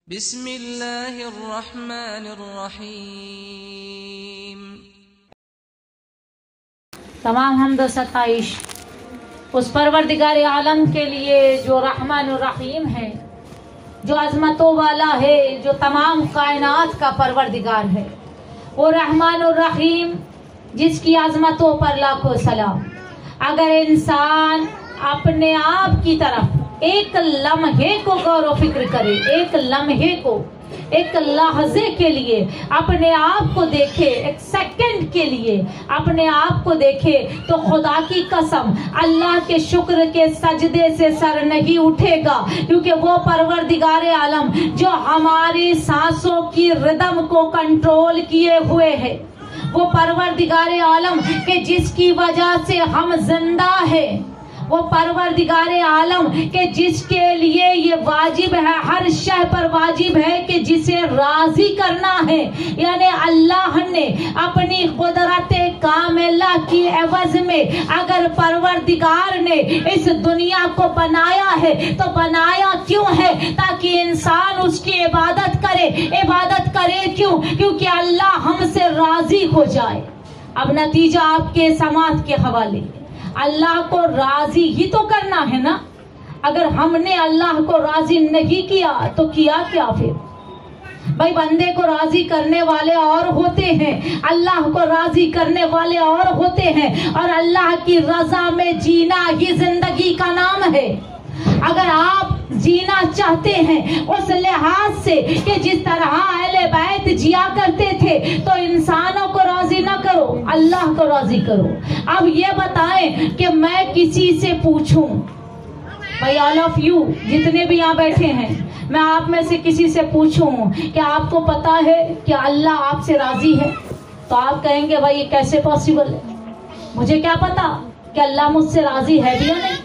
बिस्मिल्लाहिर्रहमानिर्रहीम। तमाम हम्द व सताइश उस परवरदिगार आलम के लिए जो रहमान और रहीम है, जो अज़मतों वाला है, जो तमाम कायनात का परवरदिगार है। वो रहमान और रहीम जिसकी अज़मतों पर लाखों सलाम। अगर इंसान अपने आप की तरफ एक लम्हे को गौर व फिक्र करे, एक लम्हे को, एक लहजे के लिए अपने आप को देखे, एक सेकंड के लिए अपने आप को देखे, तो खुदा की कसम अल्लाह के शुक्र के सजदे से सर नहीं उठेगा। क्योंकि वो परवरदिगार आलम जो हमारी सांसों की रिदम को कंट्रोल किए हुए है, वो परवरदिगार आलम के जिसकी वजह से हम जिंदा है, वो परवरदिगार आलम के जिसके लिए ये वाजिब है, हर शय पर वाजिब है कि जिसे राजी करना है। यानी अल्लाह ने अपनी कुदरत कामिला की एवज में अगर परवरदिगार ने इस दुनिया को बनाया है तो बनाया क्यों है? ताकि इंसान उसकी इबादत करे। इबादत करे क्यों? क्योंकि अल्लाह हमसे राजी हो जाए। अब नतीजा आपके समात के हवाले। अल्लाह को राजी ही तो करना है ना। अगर हमने अल्लाह को राजी नहीं किया तो किया क्या फिर? भाई बंदे को राजी करने वाले और होते हैं, अल्लाह को राजी करने वाले और होते हैं, और अल्लाह की रजा में जीना ही जिंदगी का नाम है। अगर आप जीना चाहते हैं उस लिहाज से कि जिस तरह अहले बैत जिया करते थे, तो इंसानों को राजी ना करो, अल्लाह को राजी करो। अब ये बताएं कि मैं किसी से पूछूं, भाई ऑल ऑफ यू जितने भी यहाँ बैठे हैं, मैं आप में से किसी से पूछूं कि आपको पता है कि अल्लाह आपसे राजी है, तो आप कहेंगे भाई ये कैसे पॉसिबल है, मुझे क्या पता कि अल्लाह मुझसे राजी है भी या नहीं।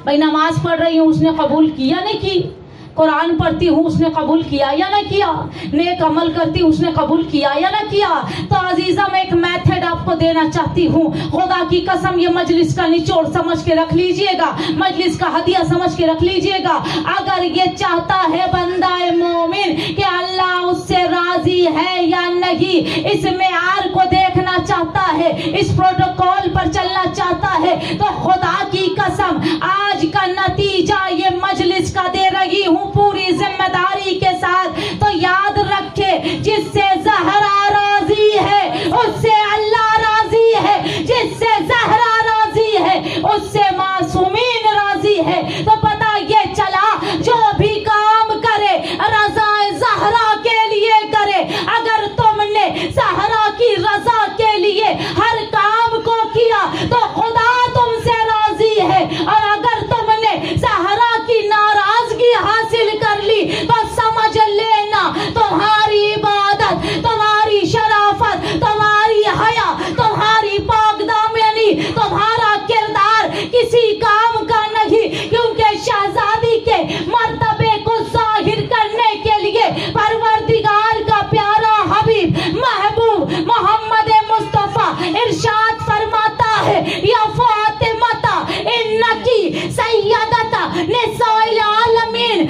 भाई नमाज पढ़ रही हूँ, उसने कबूल किया नहीं की? कुरान पढ़ती हूँ, उसने कबूल किया या ना किया? नेक अमल करती हूँ, उसने कबूल किया या ना किया? तो अजीजा मैं एक मेथड आपको देना चाहती हूँ, खुदा की कसम ये मजलिस का निचोड़ समझ के रख लीजिएगा, मजलिस का हदिया समझ के रख लीजिएगा। अगर ये चाहता है बंदा मोमिन कि अल्लाह उससे राजी है या नहीं, इस मेयार को देखना चाहता है, इस प्रोटोकॉल पर चलना चाहता है, तो खुदा की कसम आज का नतीजा ये मजलिस का दे रही हूँ पूरी जिम्मेदारी के साथ। तो याद रखे, जिससे ज़हरा राजी है उससे अल्लाह राजी है, जिससे ज़हरा राजी है उससे मासूमीन राजी है। तो पता ये चला जो भी काम करे रज़ा ज़हरा के लिए करे। अगर तुमने ज़हरा की रज़ा के लिए हर काम को किया तो खुदा तुमसे राजी है, और अगर तुमने ज़हरा की नाराजगी हासिल कर ली तो समझ लेना तुम्हारी इबादत, तुम्हारी शराफत, तुम्हारी हया, तुम्हारी पाकदामनी, तुम्हारा किरदार किसी काम का नहीं। क्योंकि शहजादी के मर्तबे को जाहिर करने के लिए परवरदिगार का प्यारा हबीब महबूब मोहम्मद मुस्तफा इरशाद फरमाता है, या फातिमाता इन्नकी सय्यदता निसाइल आलमीन। ए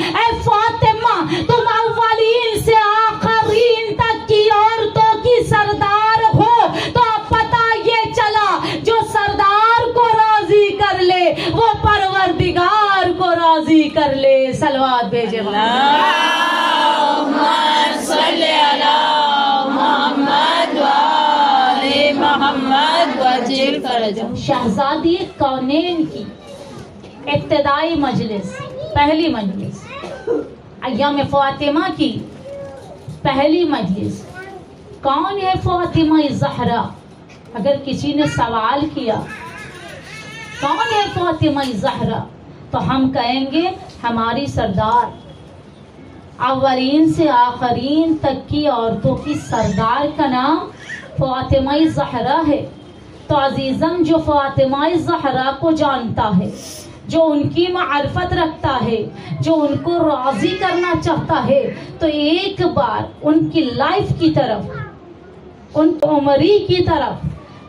फातिमा तुम अव्वलीन से आखिरीन तक की औरतों की सरदार हो। तो अब पता ये चला जो सरदार को राजी कर ले वो परवरदिगार को राजी कर ले। सलवात भेजे शहजादी कौनेन की इब्तिदाई मजलिस, पहली मजलिस, अय्याम फातिमा की पहली मजलिस। कौन है फातिमा ज़हरा? अगर किसी ने सवाल किया कौन है फातिमा ज़हरा, तो हम कहेंगे हमारी सरदार, अव्वलीन से आखरीन तक की औरतों की सरदार का नाम फातिमा ज़हरा है। तो अजीज़म जो फातिमा ज़हरा को जानता है, जो उनकी मार्फत रखता है, जो उनको राजी करना चाहता है, तो एक बार उनकी लाइफ की तरफ, उनकी उम्री की तरफ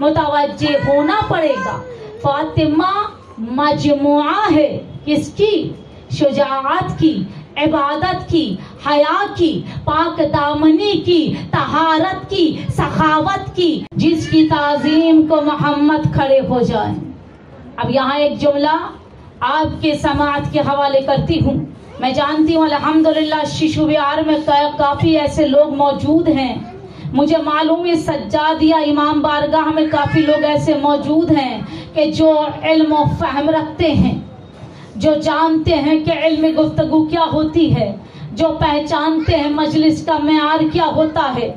मुतवज्जे होना पड़ेगा। फातिमा मजमुआ है किसकी? शुजाअत की, इबादत की, हया की, पाक दामनी की, तहारत की, सखावत की, जिसकी ताजीम को मोहम्मद खड़े हो जाए। अब यहाँ एक जुमला आपके समाअत के हवाले करती हूँ। मैं जानती हूँ अल्हम्दुलिल्लाह शिशु विहार में काफी ऐसे लोग मौजूद हैं। मुझे मालूम है सज्जादिया इमाम बारगाह में काफी लोग ऐसे मौजूद हैं कि जो इल्म और फहम रखते हैं, जो जानते हैं कि इल्म गुफ्तगू क्या होती है, जो पहचानते हैं मजलिस का मेयार क्या होता है।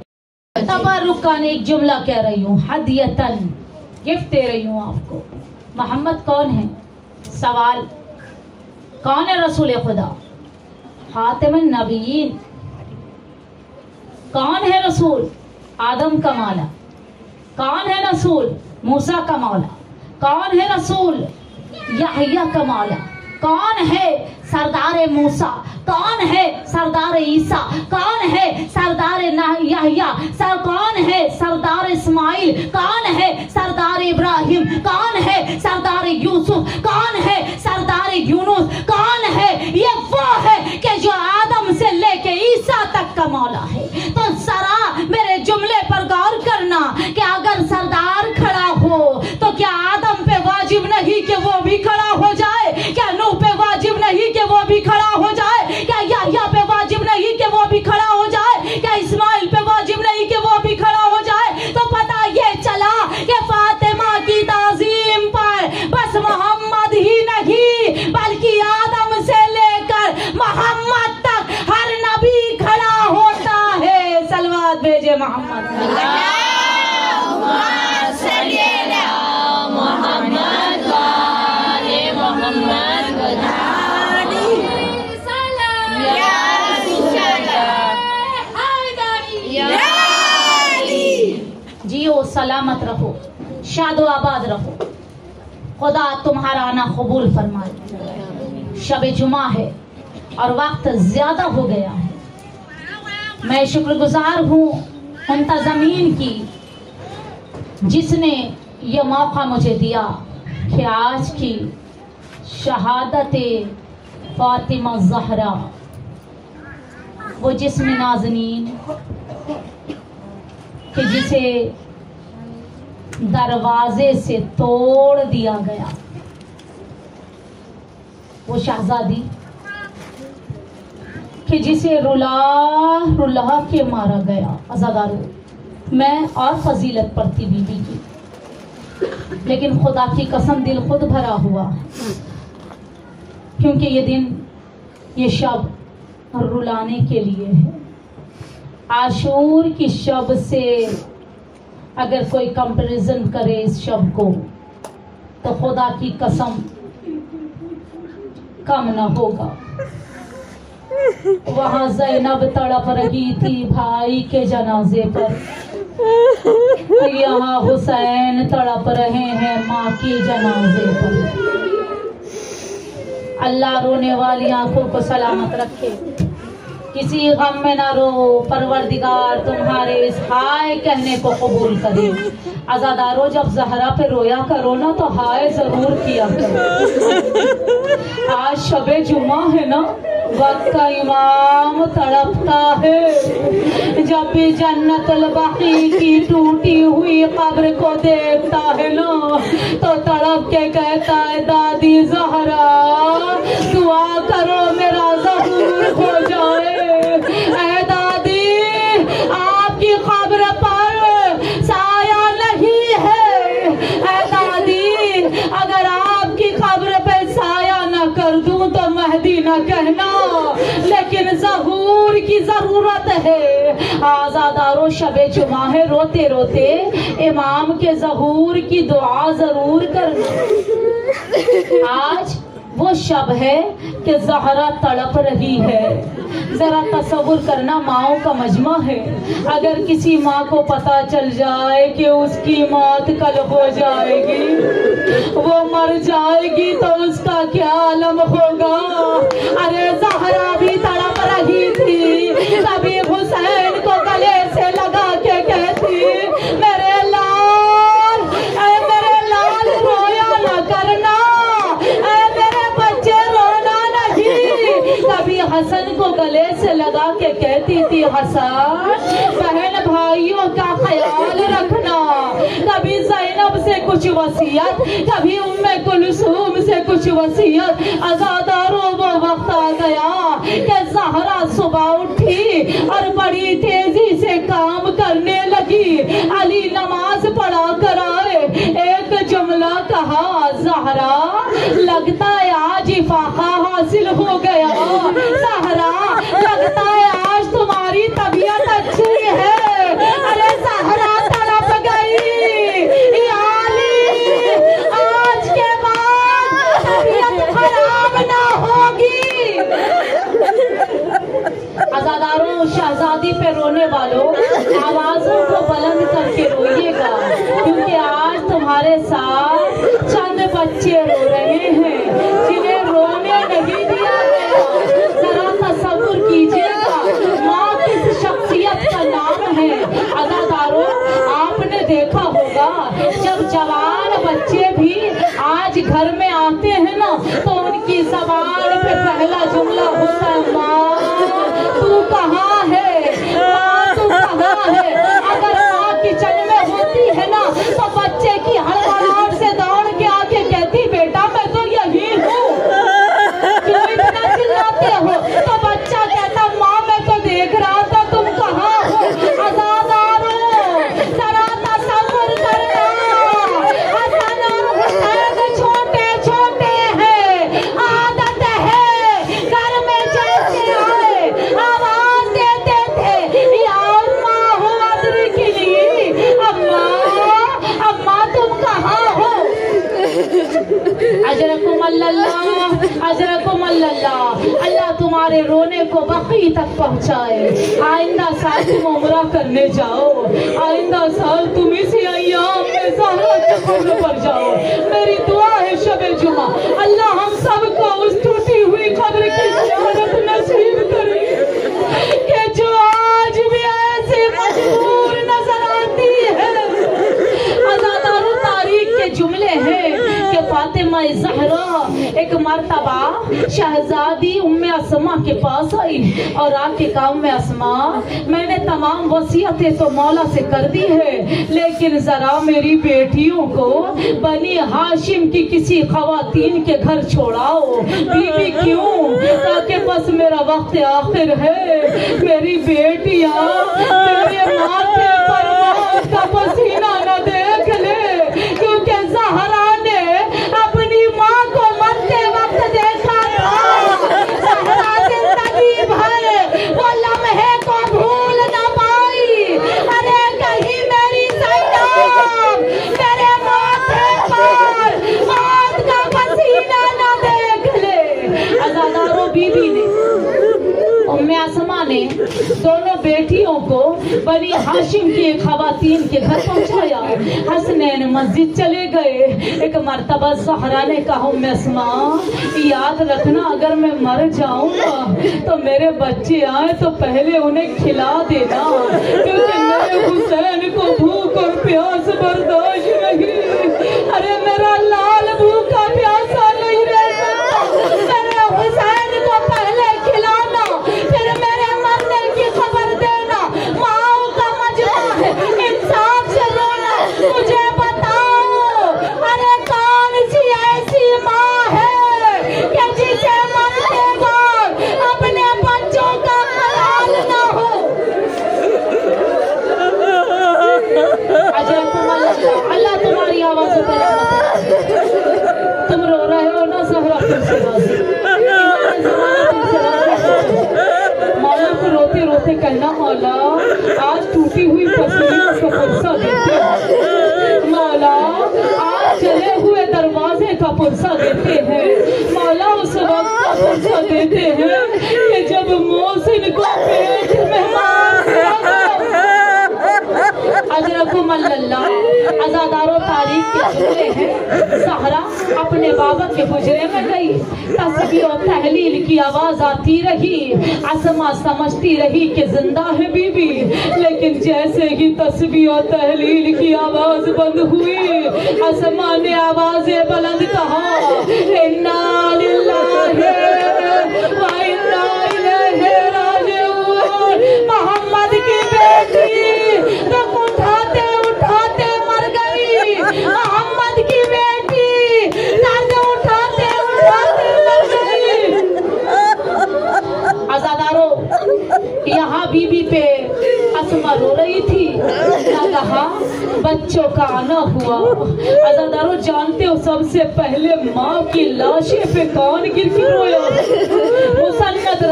तबरुकान एक जुमला कह रही हूँ, हदियतन गिफ्ट दे रही हूँ आपको। मोहम्मद कौन है? सवाल, कौन है रसूल खुदा? खातिमुन नबीयीन। कौन है रसूल? आदम का मौला। कौन है रसूल? मूसा का मौला। कौन है रसूल? यहया का मौला। कौन है सरदार मूसा? कौन है सरदार ईसा? कौन है सरदार यहया? कौन है सरदार इस्माइल? कौन है सरदार इब्राहिम? कौन है सरदार यूसुफ? कौन है सरदार यूनुस? कौन है? ये वो है कि जो आदम से लेके ईसा तक का मौला है। तो सरा मेरे जुमले पर गौर करना कि अगर सरदार खड़ा हो तो क्या आदम पे वाजिब नहीं कि वो भी खड़ा हो जाए? क्या नूह पे वाजिब नहीं कि वो भी खड़ा हो जाए? क्या यहया पे वाजिब नहीं कि वो भी खड़ा हो जाए? क्या इस्माइल पे वाजिब नहीं कि वो भी खड़ा हो जाए? तो पता ये चला कि फातिमा की ताजीम पर बस मोहम्मद ही नहीं बल्कि आदम से लेकर मोहम्मद तक हर नबी खड़ा होता है। सलवात भेजे मोहम्मद। जियो, सलामत रहो, शादो आबाद रहो। खुदा तुम्हारा आना कबूल फरमाए। शब जुमा है और वक्त ज्यादा हो गया है। मैं शुक्रगुजार हूँ मुंतज़मीन की जिसने ये मौका मुझे दिया कि आज की शहादत फातिमा ज़हरा, वो जिस्म नाज़नीन कि जिसे दरवाजे से तोड़ दिया गया, वो शहजादी कि जिसे रुला रुला के मारा गया। अज़ादारों, मैं और फजीलत पढ़ती बीबी की, लेकिन खुदा की कसम दिल खुद भरा हुआ है, क्योंकि ये दिन, ये शब रुलाने के लिए है। आशूर की शब से अगर कोई कंपैरिजन करे इस शब को तो खुदा की कसम कम न होगा। वहां ज़ैनब तड़प रही थी भाई के जनाजे पर, यहाँ हुसैन तड़प रहे हैं माँ के जनाजे पर। अल्लाह रोने वाली आंखों को सलामत रखे, किसी गम में ना रो। परवरदिगार तुम्हारे इस हाय कहने को कबूल करे। आज़ादारों, जब ज़हरा पे रोया करो ना तो हाय जरूर किया करो। आज शबे जुमा है ना, वक्त का इमाम तड़पता है। जब भी जन्नतुल बकी की टूटी हुई कब्र को देखता है ना तो तड़प के कहता है, दादी ज़हरा दुआ करो मेरा ज़हूर हो जाए। ऐ दादी, आपकी कब्र पर साया नहीं है। ऐ दादी, अगर आपकी कब्र पे साया न कर दूं तो महदी न कहना, लेकिन ज़हूर की जरूरत है। आज़ादारों, शबे जुमा है, रोते रोते इमाम के ज़हूर की दुआ जरूर करना। आज वो शब है कि ज़हरा तड़प रही है। जरा तसव्वुर करना, माओ का मजमा है। अगर किसी माँ को पता चल जाए कि उसकी मौत कल हो जाएगी, वो मर जाएगी, तो उसका क्या आलम होगा। अरे ज़हरा भी तड़प रही थी, कभी हुसैन को गले से लगा के कहती, मेरे लाल, मेरे लाल रोया न करना, मेरे बच्चे रोना नहीं। कभी हसन हसन, बहन भाइयों का ख्याल रखना। कभी ज़ैनब से कुछ वसीयत, कभी उम्मे कुलसूम से कुछ वसीयत। आज़ादारों वो वक्त आ गया कि ज़हरा सुबह उठी और बड़ी तेजी से काम करने लगी। अली नमाज पढ़ा कर आए, एक जुमला कहा, ज़हरा लगता है आज इफाका हासिल हो गया। ज़हरा लगता है आज तुम्हारी तबीयत अच्छी है। अरे ज़हरा तड़प गई, आली आज के बाद तबीयत खराब ना होगी। आज़ादारों, शहजादी पे रोने वालों आवाजों को बुलंद करके रोइएगा, क्योंकि आज तुम्हारे साथ चंद बच्चे रो रहे हैं जिन्हें रोने नहीं दिया गया। जरा तसव्वुर कीजिएगा माँ किस शख्सियत का नाम है। आज़ादारों, आपने देखा होगा जब जवान बच्चे भी आज घर में आते हैं ना, तो उनकी ज़बान पे पहला जुमला होता है, माँ तू कहाँ है, माँ तू कहाँ है। अगर माँ किचन में होती है ना, तो बच्चे की हड़बड़ाहट से दौड़ के आके कहती, बेटा मैं तो यही हूँ, क्यों इतना चिल्लाते हो। तो बच्चा कहता, माँ मैं तो देख रहा था तुम कहाँ हो। आज़ादारों, जरा तसव्वुर करना, हसन और हुसैन छोटे छोटे हैं। आदत है घर में जैसे आए आवाज देते थे, या अम्मा हो अदरी के लिए, अम्मा अम्मा तुम कहाँ हो। अजरकुम अल्लाह, अजरकुम अल्लाह। अल्लाह तुम्हारे रोने को बक़ी तक पहुँचाए। आइंदा साल तुम उम्रा करने जाओ, आइंदा साल तुम इसी अय्याम में ज़हरा के कब्र पर जाओ। मेरी दुआ है शब जुमा अल्लाह हम सबको उस टूटी हुई कब्र की ज़ियारत नसीब करे, कि जो आज भी ऐसे मजबूर नजर आती है। आज़ादारों, तारीख के जुमले हैं कि फातिमा ज़हरा एक मर्तबा शहजादी उम्मे अस्मा के पास आई और आके कहा, उम्मे अस्मा मैंने तमाम वसीयतें तो मौला से कर दी है, लेकिन जरा मेरी बेटियों को बनी हाशिम की किसी खवातीन के घर छोड़ाओ। बीबी क्यों? ताकि बस मेरा वक्त आखिर है, मेरी बेटियां मेरे माथे पर मौत का पसीना न देख ले, क्योंकि ज़हरा ने अपनी माँ को मरते वक्त देखा था। ज़हरा जिंदगी भर वो लम्हे को भूल न पाई। अरे कहीं मेरी ज़ैनब मेरे माथे पर मौत का पसीना न देख ले। आज़ादारों, बीबी ने उम्मे अस्मा ने दोनों बेटियों को बनी हाशिम की खवातीन के घर पहुंचाया। हसनैन मस्जिद चले गए। एक मर्तबा ज़हरा ने कहा, उम्मे अस्मा याद रखना अगर मैं मर जाऊंगा तो मेरे बच्चे आए तो पहले उन्हें खिला देना, क्योंकि मेरे हुसैन को भूख और प्यास बर्दाश्त नहीं। अरे मेरा लाल भूखा प्यासा नहीं रह सकता। मेरे हुसैन को पहले खिलाना, फिर मेरे मरने की खबर देना। माओ का मजमा है, इंसाफ से रोना। मुझे बताओ, अरे कौन सी ऐसी माँ है कि जिसे मरने बाद अपने बच्चों का ख्याल न हो। अल्लाह तुम्हारी आवाज़ पर तुम रो रहे हो ना, ज़हरा फिर से मौला को रोते रोते कहना, मौला आज टूटी हुई तस्वीर को पुरसा देते हैं, मौला आज जले हुए दरवाजे का पुरसा देते हैं, मौला उस वक्त का पुरसा देते हैं कि जब मोहसिन को पेट में मार दिया। अजरकुम अल्लाह। आज़ादारों, तारीख के जुमले हैं। ज़हरा अपने बाबा के हुजरे में गई, तस्बीह और तहलील की आवाज आती रही। अस्मा समझती रही कि जिंदा है बीबी, लेकिन जैसे ही तस्बीह और तहलील की आवाज बंद हुई, अस्मा ने आवाज़ें बुलंद कहा, इन्ना लिल्लाहि व इन्ना इलैहि राजिऊन। अज़ादारों जानते हो सबसे पहले माँ की लाशे पे कौन गिर के रोया? मुसन्नद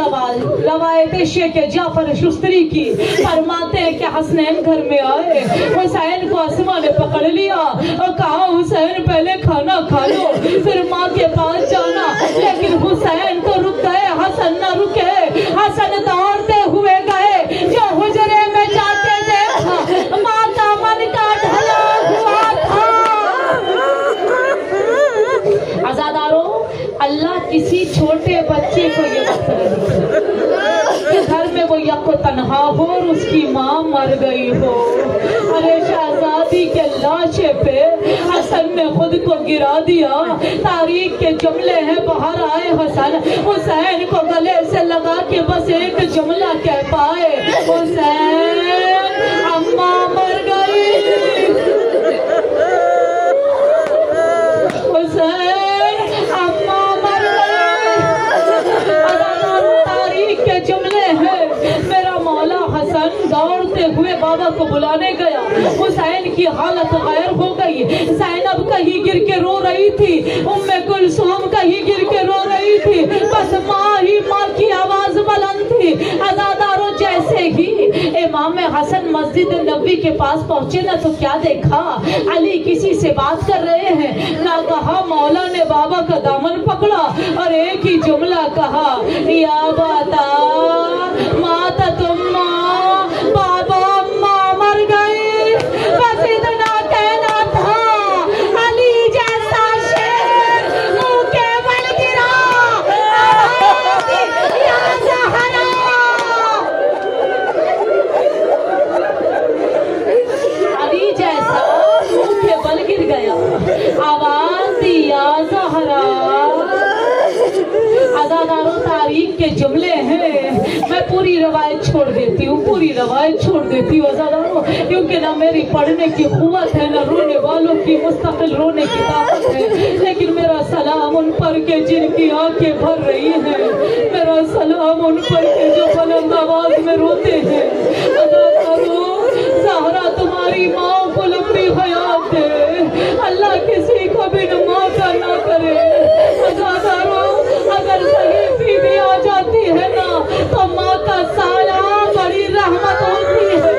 रवायत शेख जाफर शुस्तरी की फरमाते हैं कि हसनैन घर में आए, हुसैन को अस्मा ने पकड़ लिया और कहा हुसैन पहले खाना खा लो फिर माँ के पास जाना, लेकिन हुसैन तो रुक गए, हसन न रुके। हसन दौड़ते हुए गए, जो हुजरे में जाके देखा माँ का मन का ढला हुआ था। आजादारों, अल्लाह किसी छोटे बच्चे को ये घर में वो यको तन्हा हो और उसकी माँ मर गई हो। अरे शहजादी के लाशे पे हसन ने खुद को गिरा दिया। तारीख के जुमले हैं, बाहर आए हसन, हुसैन को गले से लगा के बस एक जुमला कह पाए, हुसैन अम्मा मर गई, हुसैन अम्मा मर गई। तारीख के जुमले हैं। मेरा मौला हसन दौड़ते हुए बाबा को बुलाने गया। हुसैन की हालत गैर हो गई। ज़ैनब कहीं गिर के रो रही थी, उम्मे कुलसूम कहीं गिर के रो रही थी, बस माँ ही माँ की आवाज बुलंद थी। अज़ादारों, जैसे ही इमाम हसन मस्जिद नबी के पास पहुंचे ना, तो क्या देखा, अली किसी से बात कर रहे हैं। ना कहा मौला ने बाबा का दामन पकड़ा और एक ही जुमला कहा, या बाता माता तुम बाबा अम्मा मर गए। बस इतना कहना था। अली जैसा शेर मुंह के बल गिरा, या ज़हरा। अली जैसा मुंह के बल गिर गया, आवाज दिया ज़हरा। अज़ादारों, तारीख के जुमले हैं। मैं पूरी रवायत छोड़ देती हूँ, पूरी रवायत छोड़ देती हूँ अज़ादारों, क्योंकि ना मेरी पढ़ने की कुव्वत है, ना रोने वालों की मुस्तकिल रोने की ताकत है। लेकिन मेरा सलाम उन पर के जिनकी आंखें भर रही हैं, मेरा सलाम उन पर के जो बुलंद आवाज में रोते हैं। अज़ादारों, ज़हरा तुम्हारी माँ को लंबी हयात दे, अल्लाह किसी को भी नुमाता ना करे। अज़ादारों, अगर सही भी आ जाती है ना, तो माँ का साया बड़ी रहमत होती है,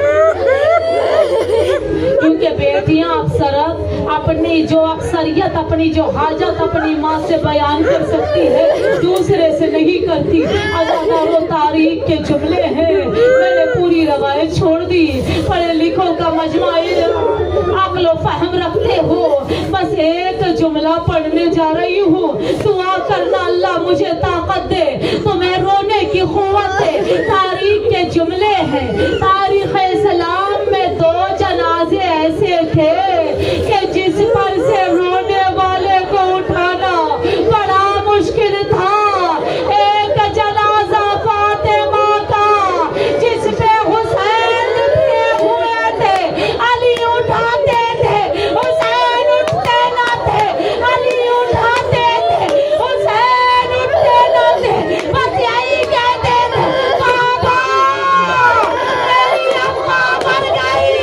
क्योंकि बेटियां अक्सर अपनी जो अक्सरियत, अपनी जो हाजत अपनी माँ से बयान कर सकती है, दूसरे से नहीं करती। अज़ादारों, तारीख के जुमले हैं। मैंने पूरी रवायत छोड़ दी। पढ़े लिखो का मजमा अक्ल फहम रखते हो, बस एक जुमला पढ़ने जा रही हूँ। दुआ करना अल्लाह मुझे ताकत दे, तुम्हें रोने की कुव्वत दे। तारीख के जुमले हैं। तारीख इस्लाम में 2 जनाजे ऐसे थे कि जिस पर से रोने वाले को उठाना बड़ा मुश्किल था। एक जनाजा फातिमा का, जिस पे हुसैन लिखे हुए थे, अली उठाते थे, हुसैन उठते न थे, अली उठाते थे, हुसैन उठते न थे, बस यही कहते थे, बाबा मेरी अम्मा मर गई।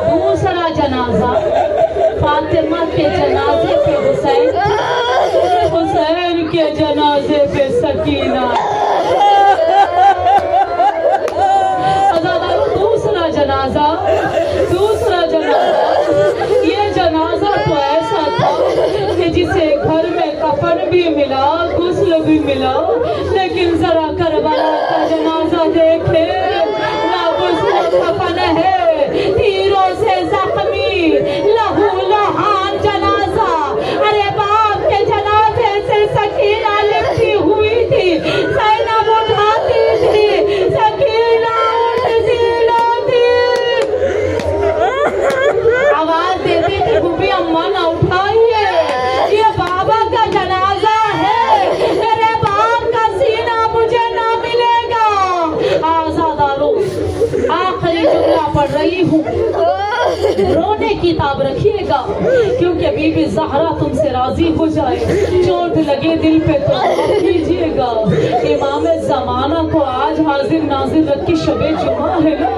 दूसरा जनाजा फातिमा के जनाजे पे हुसैन, हुसैन के जनाजे पे सकीना। दूसरा जनाजा, ये जनाजा तो ऐसा था कि जिसे घर में कफन भी मिला, गुस्ल भी मिला, लेकिन जरा करबला का जनाजा देखे, ना गुस्ल कफन है, तीरों से जख्मी लहू लहान जनाजा। अरे बाप के जनाजे से सकीना लिपटी हुई थी, ज़ैनब उठाती थी, सकीना उठती लाती, आवाज देती थी, गुबी अम्मा ना उठाइए, ये बाबा का जनाजा है, मेरे बाप का सीना मुझे ना मिलेगा। आज़ादारों, आखिरी जुमला पढ़ रही हूँ। रोने की ताब रखिएगा, क्योंकि बीबी ज़हरा तुमसे राजी हो जाए, चोट लगे दिल पे तो कीजिएगा। इमाम ज़माना को आज हाजिर नाजिर रख के शबे जुमा है ना,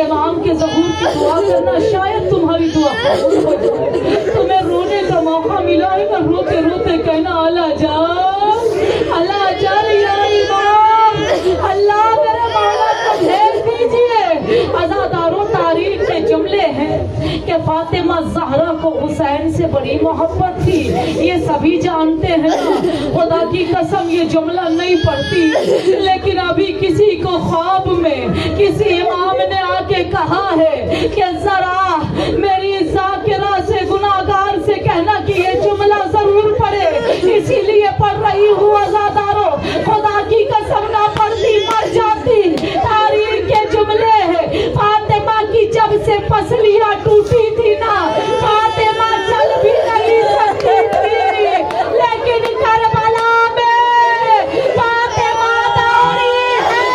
इमाम के ज़हूर की दुआ करना, शायद तुम्हारी दुआ कबूल हो जाए। तुम्हें रोने का मौका मिला है ना, रोते रोते कहना अल्लाह जा या इमाम, अल्लाह मेरे मौला को भेज दीजिए। अज़ादारों, तारीख के जुमले हैं कि फातिमा ज़हरा को हुसैन से बड़ी मोहब्बत थी, ये सभी जानते हैं ना। खुदा की कसम ये जुमला नहीं पढ़ती, लेकिन अभी किसी को ख्वाब में किसी इमाम ने आके कहा है कि जरा मेरी ज़ाकिरा से, गुनाहगार से कहना कि ये जुमला जरूर पढ़े, इसीलिए पढ़ रही हूँ। अज़ादारों, खुदा की कसम ना पढ़ती मर जाती। तारीख के जुमले हैं, फातिमा की जब से पसलियां टूटी थी ना, फातिमा चल भी नहीं सकती थी, लेकिन करबला में फातिमा दौड़ी है।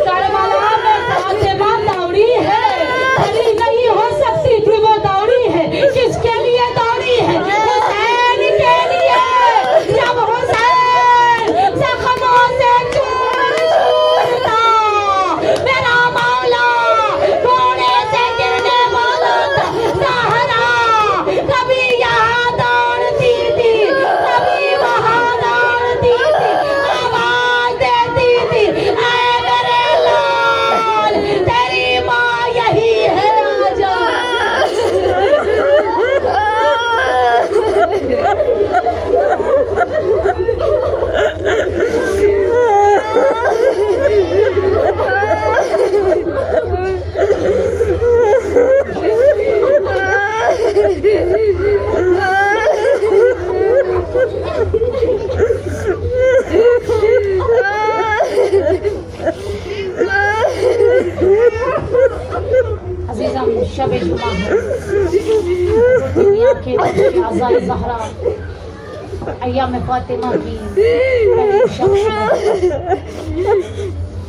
करबला में फातिमा दौड़ी है, खड़ी नहीं हो सकती थी, वो दौड़ी है। किसके लिए दौड़ी है? हुसैन के लिए। जब हुसैन जख्मों से चूर था, मेरा मौला घोड़े से गिरने वाला था, ज़हरा कभी यहाँ दौड़ती थी, कभी वहाँ दौड़ती थी, आवाज देती थी, ऐ मेरे लाल तेरी माँ यही है, आजा। अज़ीज़ाम, शब जुमा है, दुनिया के आज़ाए ज़हरा अय्याम फातिमा की पहली शब है।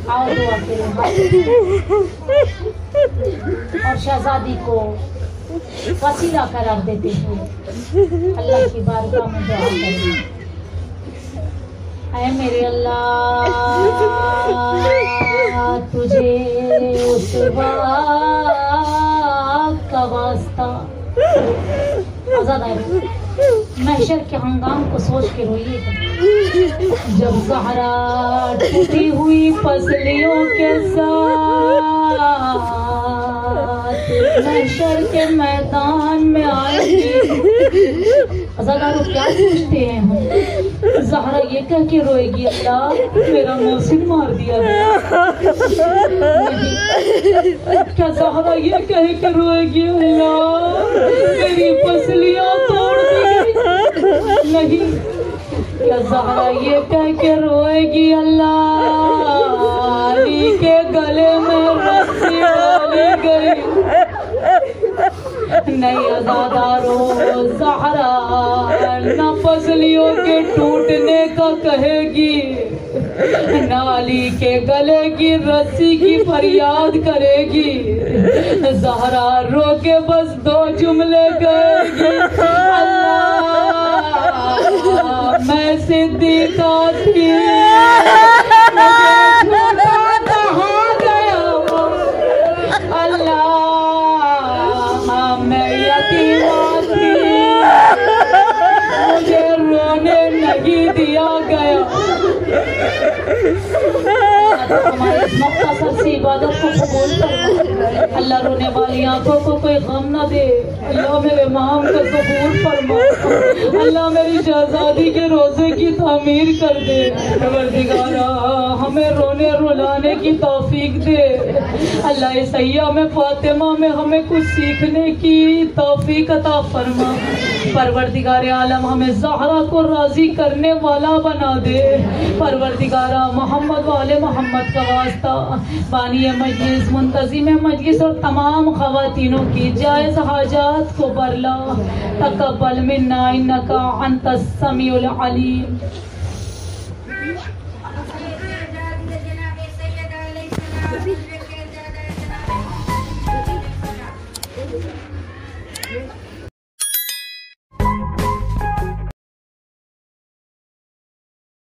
आओ दुआ करें और शहजादी को वसीला करार देते हुए अल्लाह की बारगाह में दुआ करें। ऐ मेरे अल्लाह, तुझे उस बात का वास्ता। आज़ादारों, महशर के हंगाम को सोच के रोइएगा, जब ज़हरा टूटी हुई पसलियों के साथ महशर के मैदान में आएगी। अज़ादारों, क्या सोचते हैं हम? ज़हरा ये कह के रोएगी, अल्लाह मेरा मोहसिन मार दिया गया। क्या ज़हरा ये कह के रोएगी, अल्लाह मेरी पसलियां तोड़ दी? नहीं। क्या ज़हरा ये कह के रोएगी, अल्लाह अली के गले में रस्सी डाली गई? नहीं। अज़ादारों, ज़हरा न पसलियों के टूटने का कहेगी, न अली के गले की रस्सी की फरियाद करेगी। ज़हरा रो के बस दो जुमले कहेगी, अल्लाह मैं सिद्दीक़ा थी, कहाँ गया अल्लाह मैं यतीमा थी, मुझे रोने नहीं दिया गया। हमारी मुख्तसर सी इबादत को कबूल फरमा। अल्लाह रोने वाली आंखों को कोई गम न दे। अल्लाह मेरे माम का ज़हूर फरमा। अल्लाह मेरी शहजादी के रोजे की तामीर कर दे। परवरदिगारा हमें रोने रुलाने की तौफीक दे। अल्लाह इस अय्याम फातिमा में हमें कुछ सीखने की तौफीक अता फरमा। परवरदिगार आलम हमें ज़हरा को राजी करने वाला बना दे। परवरदिगारा मोहम्मद वाले मोहम्मद का वास्ता बानी मजलिस, मुंतज़िम मजलिस और तमाम ख़वातीनों की जायज़ हाजात को बरला। तक़ब्बल मिन्ना इन्नका अंतस समीउल अलीम। प्लीज।